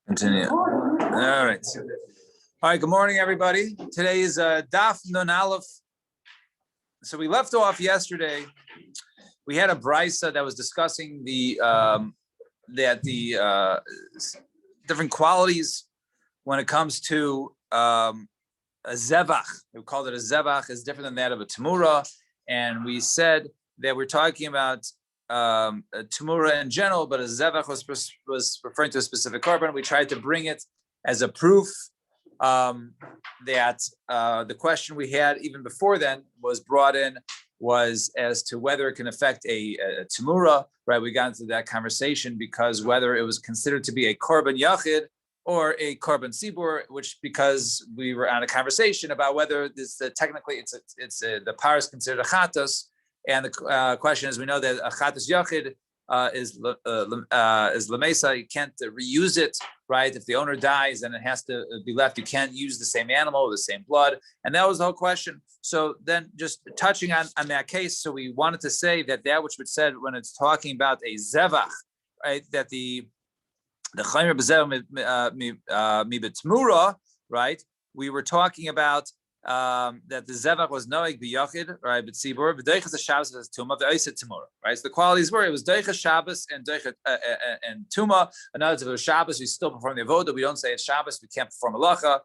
Continue. All right. All right. Good morning, everybody. Today is Daf Nun Aleph. So we left off yesterday. We had a brisa that was discussing the different qualities when it comes to a zevach. We called it a zevach is different than that of a tamura, and we said that we're talking about a tamura in general, but a zevach was referring to a specific korban. We tried to bring it as a proof that the question we had even before then was brought in was as to whether it can affect a tamura, right? We got into that conversation because whether it was considered to be a korban yachid or a korban sibur, which because we were on a conversation about whether this technically the par is considered a chatos, and the question is we know that a chatos yachid is lemesa. You can't reuse it, right? If the owner dies and it has to be left, you can't use the same animal or the same blood, and that was the whole question. So then, just touching on that case, so we wanted to say that which was said when it's talking about a zevach, right? That the chaymer b'zevach mibetmura, right? We were talking about that the zevach was noeg b'yachid, right? B'tzibur v'deichas Shabbos as tuma v'oiset tamura, right? So the qualities were it was deichas Shabbos and deichas and tuma. In other words, if it was Shabbos, we still perform the avoda. We don't say it's Shabbos, we can't perform halacha.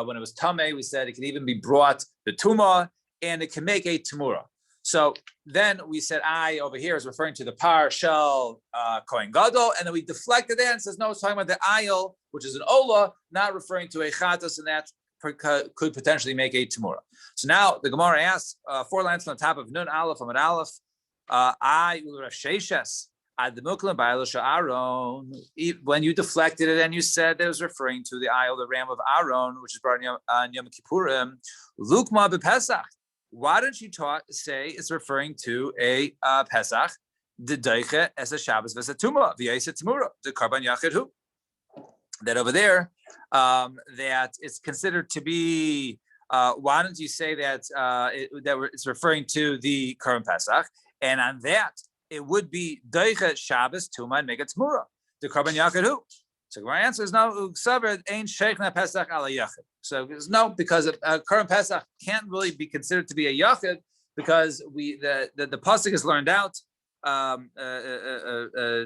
When it was tameh, we said it can even be brought the tuma and it can make a tamura. So then we said I over here is referring to the par shel kohen gadol, and then we deflected it and says no, it's talking about the ayil, which is an ola, not referring to a chatas, and that could potentially make a tamura. So now the Gemara asks 4 lines on the top of Nun Aleph Amud Aleph. When you deflected it and you said that it was referring to the ayil, the ram of Aaron, which is brought on Yom Kippurim, Lukma b'Pesach. Why don't you say it's referring to a Pesach? The deiche as a Shabbos v'satuma v'yaiset tamura the karban yachid hu. That over there, that it's considered to be. Why don't you say that it's referring to the Karban Pesach, and on that it would be deiche Shabbos tuma and make a tamura the karban yachid hu. So my answer is no. Ain't sheichna Pesach ala yachid. So there's no, because Karban Pesach can't really be considered to be a yachid because the pasuk is learned out.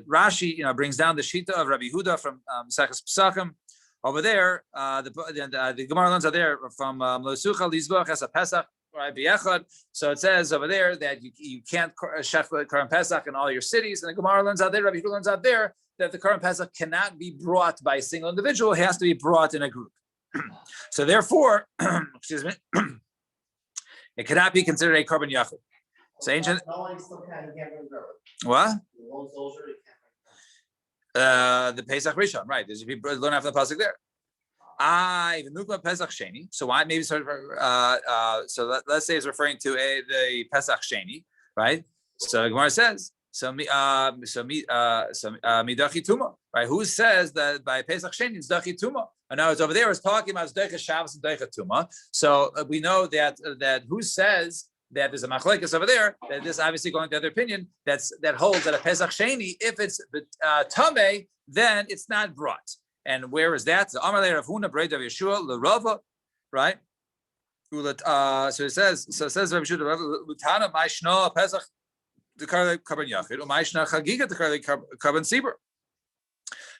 Rashi, brings down the shita of Rabbi Huda from Mesechus Pesachim. Over there, the Gemara learns out there from Losucha Lizbach as a Pesach, right? B'yechad. So it says over there that you can't shech Karban Pesach in all your cities, and the Gemara learns out there, Rabbi Huda learns out there that the Karban Pesach cannot be brought by a single individual; it has to be brought in a group. So therefore, excuse me, it cannot be considered a Karban Yachid. So ancient. What? The Pesach Rishon, right? There's people learn after the pasuk there. Pesach Sheni. So why maybe so let's say it's referring to the Pesach Sheni, right? So Gemara says midachi tuma, right? Who says that by Pesach Sheni it's dachi tuma? And now it's over there. It's talking about deicha Shabbos and deicha tuma. So we know that who says that there's a machlekes over there, that this obviously going to the other opinion that holds that a Pesach Sheni, if it's tameh, then it's not brought. And where is that? The Amar Rav Huna Breid of Yeshua L'Rava, right? So it says Rav Yeshua L'Tana Ma'ishna Pesach the Karban Yachid or Ma'ishna Chagiga the Karban Sibur.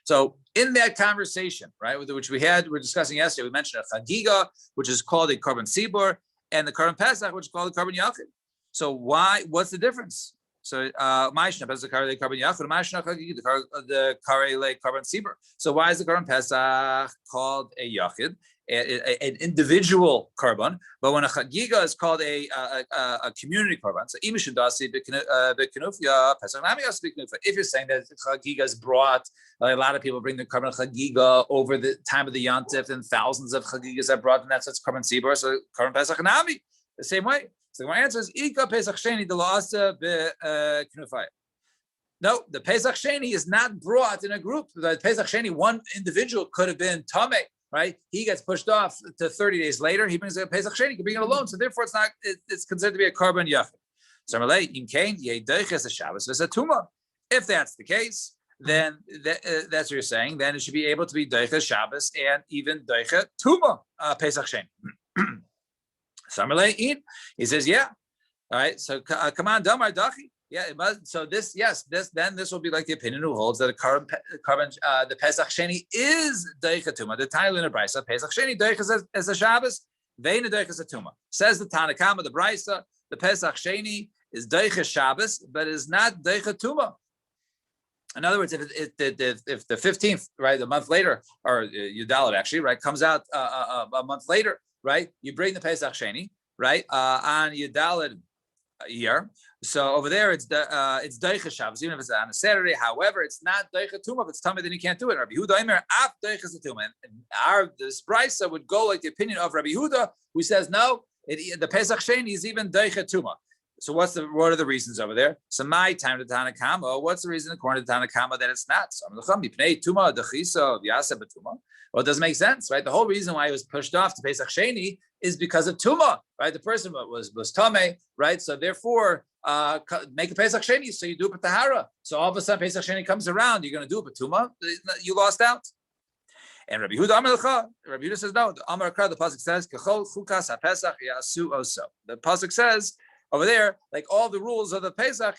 So in that conversation, right, which we're discussing yesterday, we mentioned a Chagiga, which is called a Karban Sibur, and the Karban Pesach, which is called the Karban Yachid. So what's the difference? So Ma'ishna Pesach Karban Yachid, Ma'ishna Chagig the Karban Sibur. So why is the Karban Pesach called a Yachid, an individual Karban? But when a Chagiga is called a community Karban, so Imishadasi B'Kenufya Pesach Nami Yas B'Kenufya. If you're saying that Chagiga is brought, a lot of people bring the Karban Chagiga over the time of the Yantif, and thousands of Chagigas are brought, and that's Karban Sibur. So Karban Pesach Nami the same way. So my answer is Ika Pesach Sheni de La'asa B'Kenufaya. No, the Pesach Sheni is not brought in a group. The Pesach Sheni, one individual could have been Tameh, right? He gets pushed off to 30 days later. He brings a Pesach Sheni, he can bring it alone. So therefore, it's considered to be a Karban Yachid. So if that's the case, then that's what you're saying. Then it should be able to be Deicha Shabbos and even Deicha Tuma Pesach Sheni. Samarlei, he says, yeah. All right. So come on, Damar Dachi. Yeah, it must. So this will be like the opinion who holds that a carbon the Pesach Sheni is Deicha Tuma. The title in the Brisa, Pesach Sheni Deicha as a Shabbos, Veina Deicha as a Tuma. Says the Tanakama, the Brisa, the Pesach Sheni is Deicha Shabbos, but is not Deicha Tuma. In other words, if the 15th, right, a month later, or Yudalit actually, right, comes out a month later, right, you bring the Pesach Sheni, right, on Yudalit year. So over there, it's Deicha Shabbos, even if it's on a Saturday. However, it's not Deicha Tuma. If it's Tumah, then you can't do it. Rabbi Yehuda Omer, Af Deicha Tuma. And this Brisa would go like the opinion of Rabbi Yehuda, who says no, the Pesach Sheni is even Deicha Tuma. So what are the reasons over there? So my time to Tanakama, what's the reason according to Tanakama that it's not? Well, it doesn't make sense, right? The whole reason why it was pushed off to Pesach Sheni is because of Tuma, right? The person was Tame, right? So therefore, make a Pesach Sheni, so you do it with Tahara. So all of a sudden Pesach Sheni comes around, you're going to do it with Tuma, you lost out. And Rabbi Yehuda says no. The Amar Akra, the pasuk says, "Kechol chukas haPesach yasu oso." The pasuk says over there, like all the rules of the Pesach,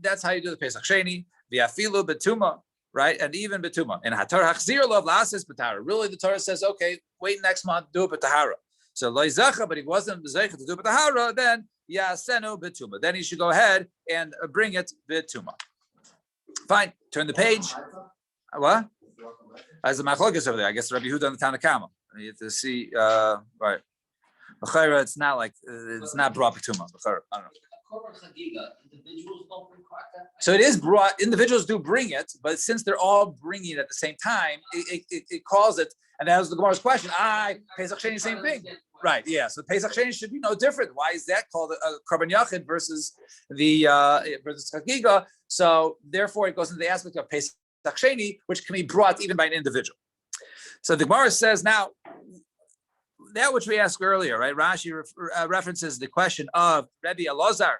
that's how you do the Pesach Sheni. V'afilu betuma, right? And even betuma. And hatar hachzir lov lasis betara. Really, the Torah says, okay, wait next month, do it betahara. So lo yizacha, but if he wasn't zeicha to do betahara, then yasenu betuma. Then he should go ahead and bring it betuma. Fine. Turn the page. What? As the machlokes over there, I guess Rabbi Yehuda and the Tanakama. You have to see, right? It's not like it's not brought betuma. I don't know. So it is brought. Individuals do bring it, but since they're all bringing it at the same time, it calls it. And that was the Gemara's question. Pesach Sheni, same thing, right? Yeah. So the Pesach Sheni should be no different. Why is that called a Karban Yachid versus the versus Chagiga? So therefore, it goes into the aspect of Pesach Sheni, which can be brought even by an individual. So the Gemara says now, that which we asked earlier, right? Rashi references the question of Rabbi Elazar,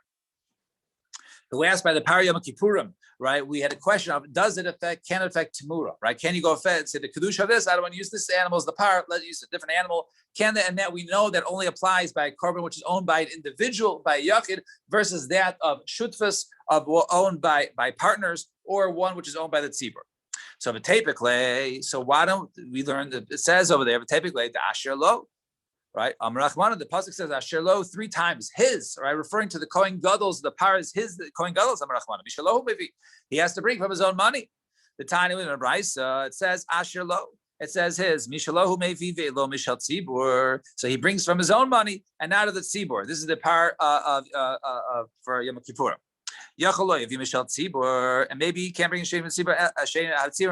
who asked by the Par Yom Kippurim, right? We had a question of, can it affect Tamura, right? Can you go and say the Kedusha of this? I don't want to use this animal as the par, let's use a different animal. And that we know that only applies by a korban which is owned by an individual, by a Yachid, versus that of Shutfas, owned by partners, or one which is owned by the Tzibur. So so why don't we learn that it says over there, the Asher Lo, right? Amrachmana, the pasuk says Asher Lo 3 times, his, right? Referring to the Kohen Gadol's, the par is his, the Kohen Gadol's Amrachmana. Mishalohu maybe he has to bring from his own money. The tiny in the Brisa, it says Asher Lo. It says his Mishalohu maybe lo mishal tzibur. So he brings from his own money and not of the tzibur. This is the par for Yom Kippur. Yachaloy if mishal tzibur, and maybe he can't bring a shame tzibur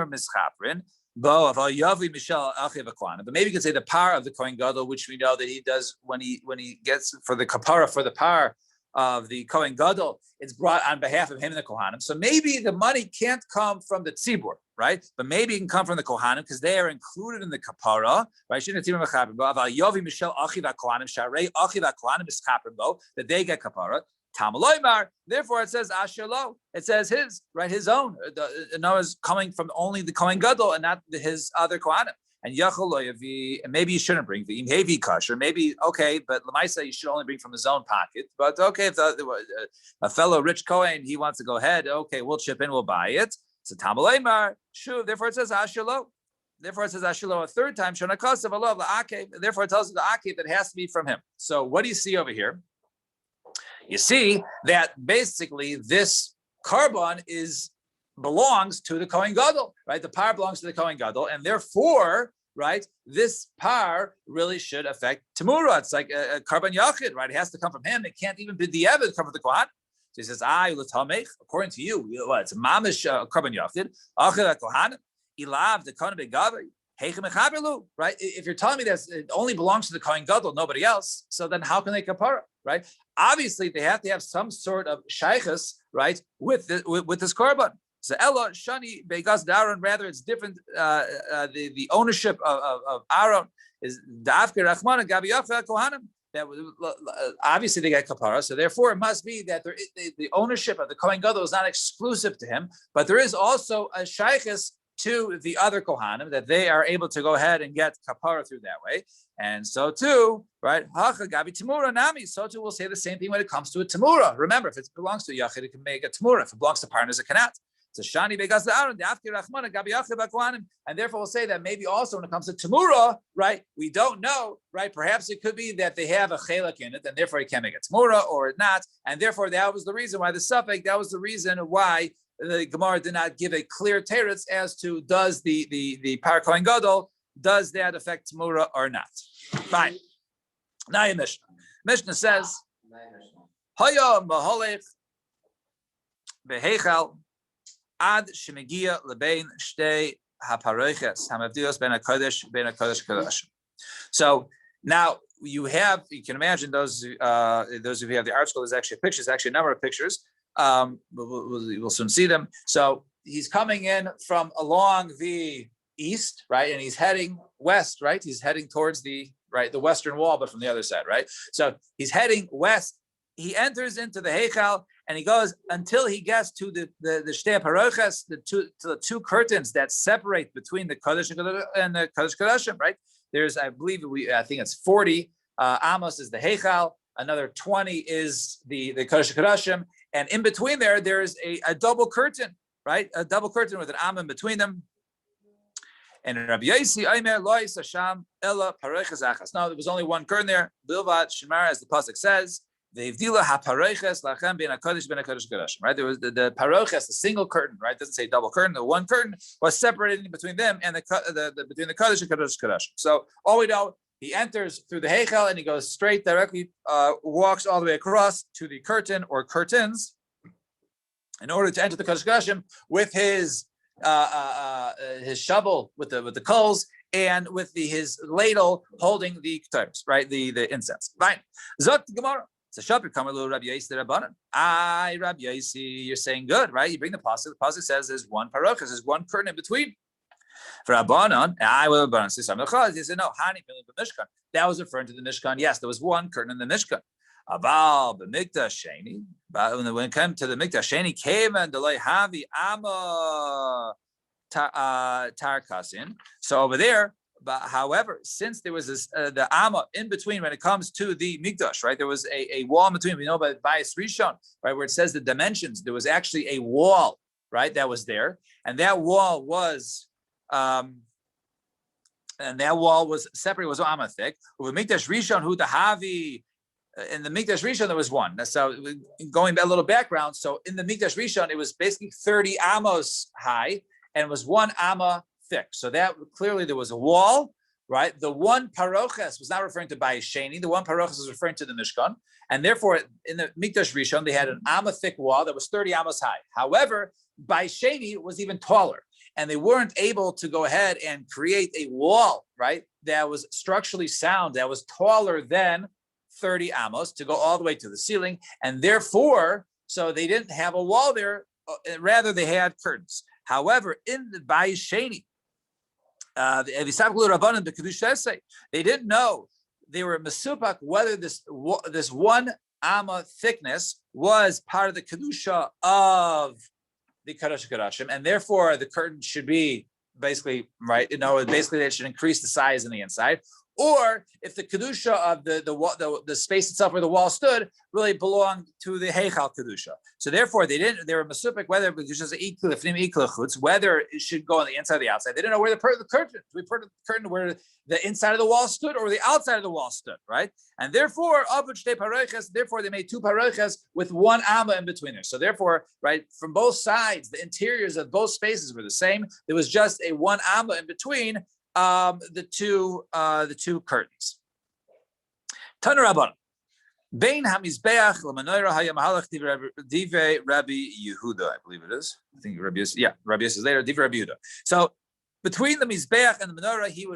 mischaprin. But maybe you could say the par of the Kohen Gadol, which we know that he does when he gets for the kapara, for the par of the Kohen Gadol, it's brought on behalf of him and the Kohanim. So maybe the money can't come from the tzibur, right? But maybe it can come from the Kohanim because they are included in the kapara, right? That they get kapara. Therefore, it says Asher Lo. It says his, right? His own. No, is coming from only the Kohen Gadol and not his other Kohanim. And and maybe you shouldn't bring the Heavy Kasher. Maybe okay, but Lamaisa you should only bring from his own pocket. But okay, if a fellow rich Kohen he wants to go ahead, okay, we'll chip in, we'll buy it. So Tamalemar, shuv. Therefore, it says Asher Lo. Therefore, it says Asher Lo a third time. Shonakasav Allah la'akev. Therefore, it tells us the akev that has to be from him. So what do you see over here? You see that basically this carbon belongs to the Kohen Gadol, right? The par belongs to the Kohen Gadol, and therefore, right, this par really should affect Tamura. It's like a carbon yachid, right? It has to come from him. It can't even be the Eved come from the Kohen. So he says, according to you, it's a mamish carbon yachid. Achel Kohen, ilav the Kohen begavi. Right? If you're telling me that it only belongs to the Kohen Gadol, nobody else, so then how can they kapara? Right? Obviously, they have to have some sort of shaykhus, right, with this korban. So Ella Shani Begas Aaron, rather it's different. The ownership of Aaron is Dafke Rachman and Gabi Yafa Kohanim. that obviously they got kapara, so therefore it must be that the ownership of the Kohen Gadol is not exclusive to him, but there is also a shaykhis to the other Kohanim that they are able to go ahead and get kapara through that way. And so too, right? Hacha gabi tamura nami. So too, we'll say the same thing when it comes to a tamura. Remember, if it belongs to a yachid, it can make a tamura. If it belongs to partners, it cannot. It's a shani begas la'aron de'afki rachmana gabi yachid b'kohanim. And therefore, we'll say that maybe also when it comes to tamura, right? We don't know, right? Perhaps it could be that they have a chelak in it, and therefore he can't make a tamura or not. And therefore, that was the reason why the suffix. That was the reason why the Gemara did not give a clear teretz as to does the Par Kohen Gadol, does that affect Tamura or not? Fine. Now your Mishnah. Mishnah says, Haya maholech behechal ad shemigia lebein shtei haparoches hamavdios ben hakodesh kodesh. So now you can imagine those of you who have the art school. There's actually pictures, actually a number of pictures. We'll soon see them. So he's coming in from along the east, right, and he's heading west, right. He's heading towards the western wall, but from the other side, right. So he's heading west. He enters into the Heichal and he goes until he gets to the Shtei Paroches, the two curtains that separate between the Kodesh and the Kodesh Kodashim, right. There's, I think it's 40 amos is the Heichal. Another 20 is the Kodesh Kodashim, and in between there's a double curtain, right? A double curtain with an am in between them. And Rabbi Yosi Aimer Lois Hasham Ella Pareches Achas. No, there was only one curtain there. Bilvat Shemar, as the pasuk says, Ve'ivdila hapareches lachem ben hakodesh kodashim. Right? There was the paroches, the single curtain. Right? It doesn't say double curtain. The one curtain was separating between them and between the kodesh and kodashim. So all we know. He enters through the Heichal and he goes straight, directly, walks all the way across to the curtain or curtains in order to enter the Kodesh Kodashim with his shovel with the coals and with his ladle holding the ketores, right? The incense. Fine. Zot Gemara. It's a shopper coming little Rabbi Yosi the Rabbanan. Rabbi Yosi, you're saying good, right? You bring the pasuk. The pasuk says there's one parochas, there's one curtain in between. For Rabbanon, I will Rabbanon say something. He said, no, Hani Mishkan. That was referring to the Mishkan. Yes, there was one curtain in the Mishkan. Aval b'mikdash sheni. When it came to the mikdash sheni, came and delay havi ama tarkasin. So over there, but however, since there was this the ama in between when it comes to the mikdash, right? There was a wall in between. We know by Bayis Rishon, right, where it says the dimensions. There was actually a wall, right, that was there, and that wall was. And that wall was separate, was amma thick. With Mikdash Rishon, who the Havi, in the Mikdash Rishon, there was one. So going a little background, so in the Mikdash Rishon, it was basically 30 amos high and it was 1 amma thick. So that clearly there was a wall, right? The one paroches was not referring to Bayis Sheni. The one paroches was referring to the Mishkan. And therefore, in the Mikdash Rishon, they had an amma thick wall that was 30 amos high. However, Bayis Sheni was even taller. And they weren't able to go ahead and create a wall, right, that was structurally sound, that was taller than 30 amos to go all the way to the ceiling. And therefore, so they didn't have a wall there, rather they had curtains. However, in the Bayis Sheni, they didn't know, they were mesupak whether this 1 amma thickness was part of the kedusha of the Kodesh Kodashim, and therefore the curtain should be basically right. Basically it should increase the size on the inside. Or if the kedusha of the space itself where the wall stood really belonged to the Heichal kedusha, so therefore they were masupik whether whether it should go on the inside or the outside. They didn't know where the curtain. We put the curtain where the inside of the wall stood or the outside of the wall stood, right? And therefore, therefore they made 2 paroches with 1 amma in between there. So therefore, right, from both sides, the interiors of both spaces were the same. There was just a 1 amma in between the two curtains. Tana Rabban. Bein hamizbeach l'menorah hayamahalach divrei Rabbi Yehuda, I believe it is. I think Rabbi Yossi, Rabbi Yossi is later. Divrei Rabbi Yehuda. So between the mizbeach and the menorah, he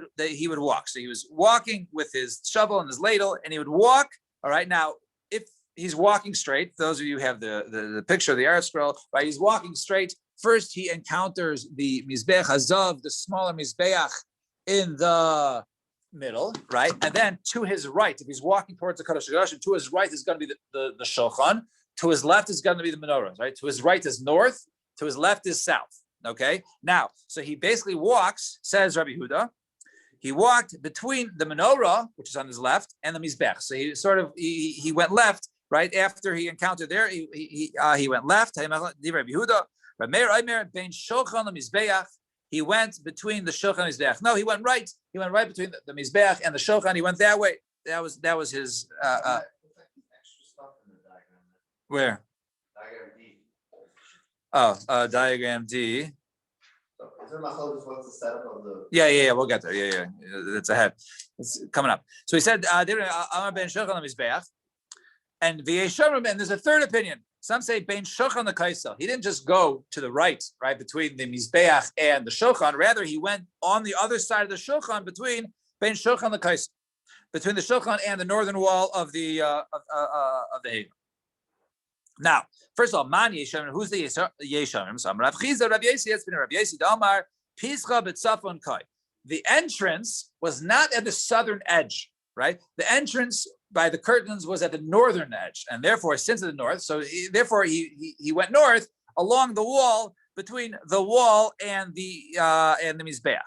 would walk. So he was walking with his shovel and his ladle, and he would walk. All right. Now, if he's walking straight, those of you who have the picture of the art scroll, right? He's walking straight. First, he encounters the mizbeach hazav, the smaller mizbeach in the middle, right? And then to his right, if he's walking towards the Kodesh HaKodashim, to his right is going to be the Shulchan. To his left is going to be the menorah, right? To his right is north. To his left is south. Okay. Now, so he basically walks, says Rabbi Huda, he walked between the menorah, which is on his left, and the mizbech. So he sort of he went left right after he encountered there. He went left. Rabbi Huda, he went between the shulchan and mizbech. No, he went right. He went right between the mizbech and the shulchan. He went that way. That was his. Where? Diagram D. Oh, diagram D. Is there machlokes what's the setup of the? Yeah. We'll get there. Yeah. It's ahead. It's coming up. So he said, and there's a third opinion. Some say bein shochan the kaisel. He didn't just go to the right between the mizbeach and the shochan. Rather, he went on the other side of the shochan between bein shochan the kaisel, between the shochan and the northern wall of the haven. Now, first of all, man yeshamim. Who's the yeshamim? So Rav Chiza, Rav Yesi, it's been Rav Yesi Dalmar Pischa b'tzafon kai. The entrance was not at the southern edge, right? The entrance by the curtains was at the northern edge, and therefore, since the north, so he went north along the wall between the wall and the mizbeach.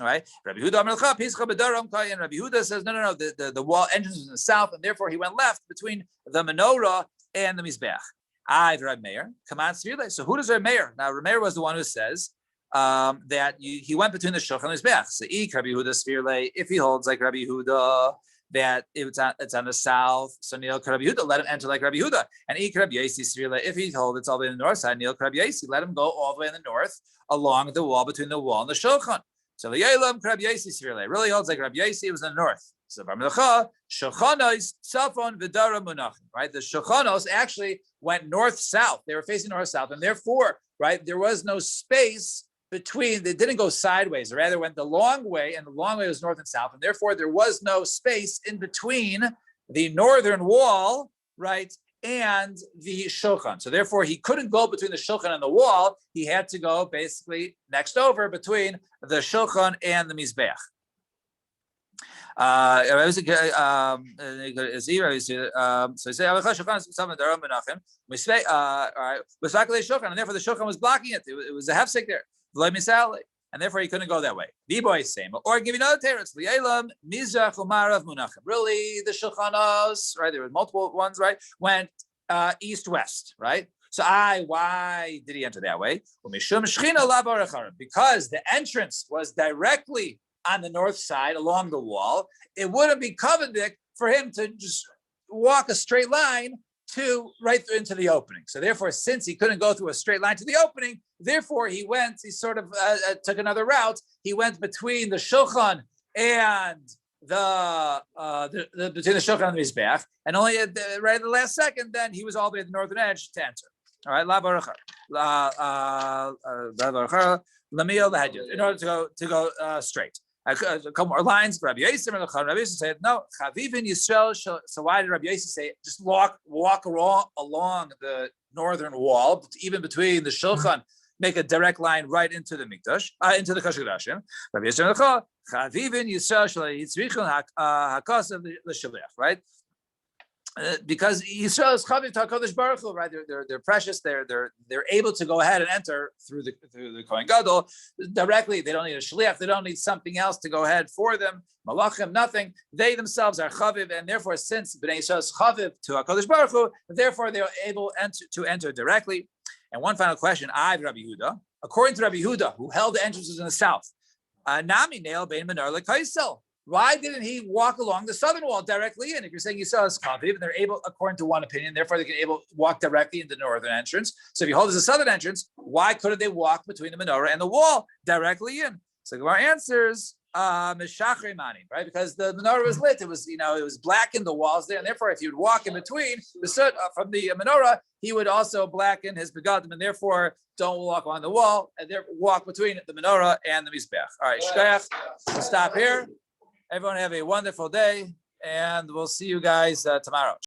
All right. Rabbi Huda Amelcha Pischa b'daram kai, and Rabbi Huda says no. The wall entrance was in the south, and therefore he went left between the menorah and the mizbeach. Rav Meir, so who does Rav Meir? Now, Rav Meir was the one who says that he went between the shulchan and the mizbeach. So, Rabbi Huda Svirle, if he holds like Rabbi Huda that it's on the south, so Neil Rabbi Huda, let him enter like Rabbi Huda. And Rabbi Yesi Svirle, if he holds it's all the way in the north side, Neil Rabbi Yesi, let him go all the way in the north along the wall between the wall and the shulchan. So the Yelam Rabbi Yesi Svirle really holds like Rabbi Yesi. It was in the north. So Barmelacha Shochanos Safon Vidara Munachim. Right, the Shochanos actually went north-south. They were facing north-south, and therefore, right, there was no space between. They didn't go sideways. They rather went the long way, and the long way was north and south, and therefore there was no space in between the northern wall, right, and the shulchan. So therefore, he couldn't go between the shulchan and the wall. He had to go basically next over between the shulchan and the mizbeach. So he said, the shulchan, and therefore the shulchan was blocking it. It was a hefsek there, and therefore he couldn't go that way. The boy same, or give you another teretz. Really, the shulchanos, right? There were multiple ones, right? Went east-west, right? So why did he enter that way? Because the entrance was directly on the north side along the wall. It wouldn't be covenant for him to just walk a straight line to right into the opening. So therefore, since he couldn't go through a straight line to the opening, therefore he sort of took another route. He went between the shulchan and between the shulchan and the mizbeach, and only right at the last second, then he was all the way at the northern edge to enter. All right, la barucha, in order to go straight. A couple more lines. Rabbi Yossi said, no, Chavivin Yisrael. So why did Rabbi Yossi say just walk along the northern wall, even between the shulchan, make a direct line right into the mikdash, into the Kodesh HaKodashim? Rabbi Yossi said, Chavivin Yisrael Yitzrichon Hakasav l'Shaliach, right? Because Yisrael is chaviv to HaKadosh Baruch Hu, right? They're precious. They're able to go ahead and enter through the Kohen Gadol directly. They don't need a shliach. They don't need something else to go ahead for them. Malachim, nothing. They themselves are chaviv, and therefore, since Bnei Yisrael is chaviv to HaKadosh Baruch Hu, therefore they are able to enter directly. And one final question: Rabbi Yehuda, according to Rabbi Yehuda, who held the entrances in the south, Nami Neil Bein Menor LeKaisel. Why didn't he walk along the southern wall directly in? If you're saying Yisrael is chaviv, and they're able, according to one opinion, therefore they can walk directly into the northern entrance. So if you hold as a southern entrance, why couldn't they walk between the menorah and the wall directly in? So Gemara answers, Meshachri Mani, right? Because the menorah was lit. It was black in the walls there, and therefore if he would walk in between the soot from the menorah, he would also blacken his begadim, and therefore don't walk on the wall, and therefore walk between the menorah and the mizbeach. All right, shkayach. We'll stop here. Everyone have a wonderful day, and we'll see you guys tomorrow.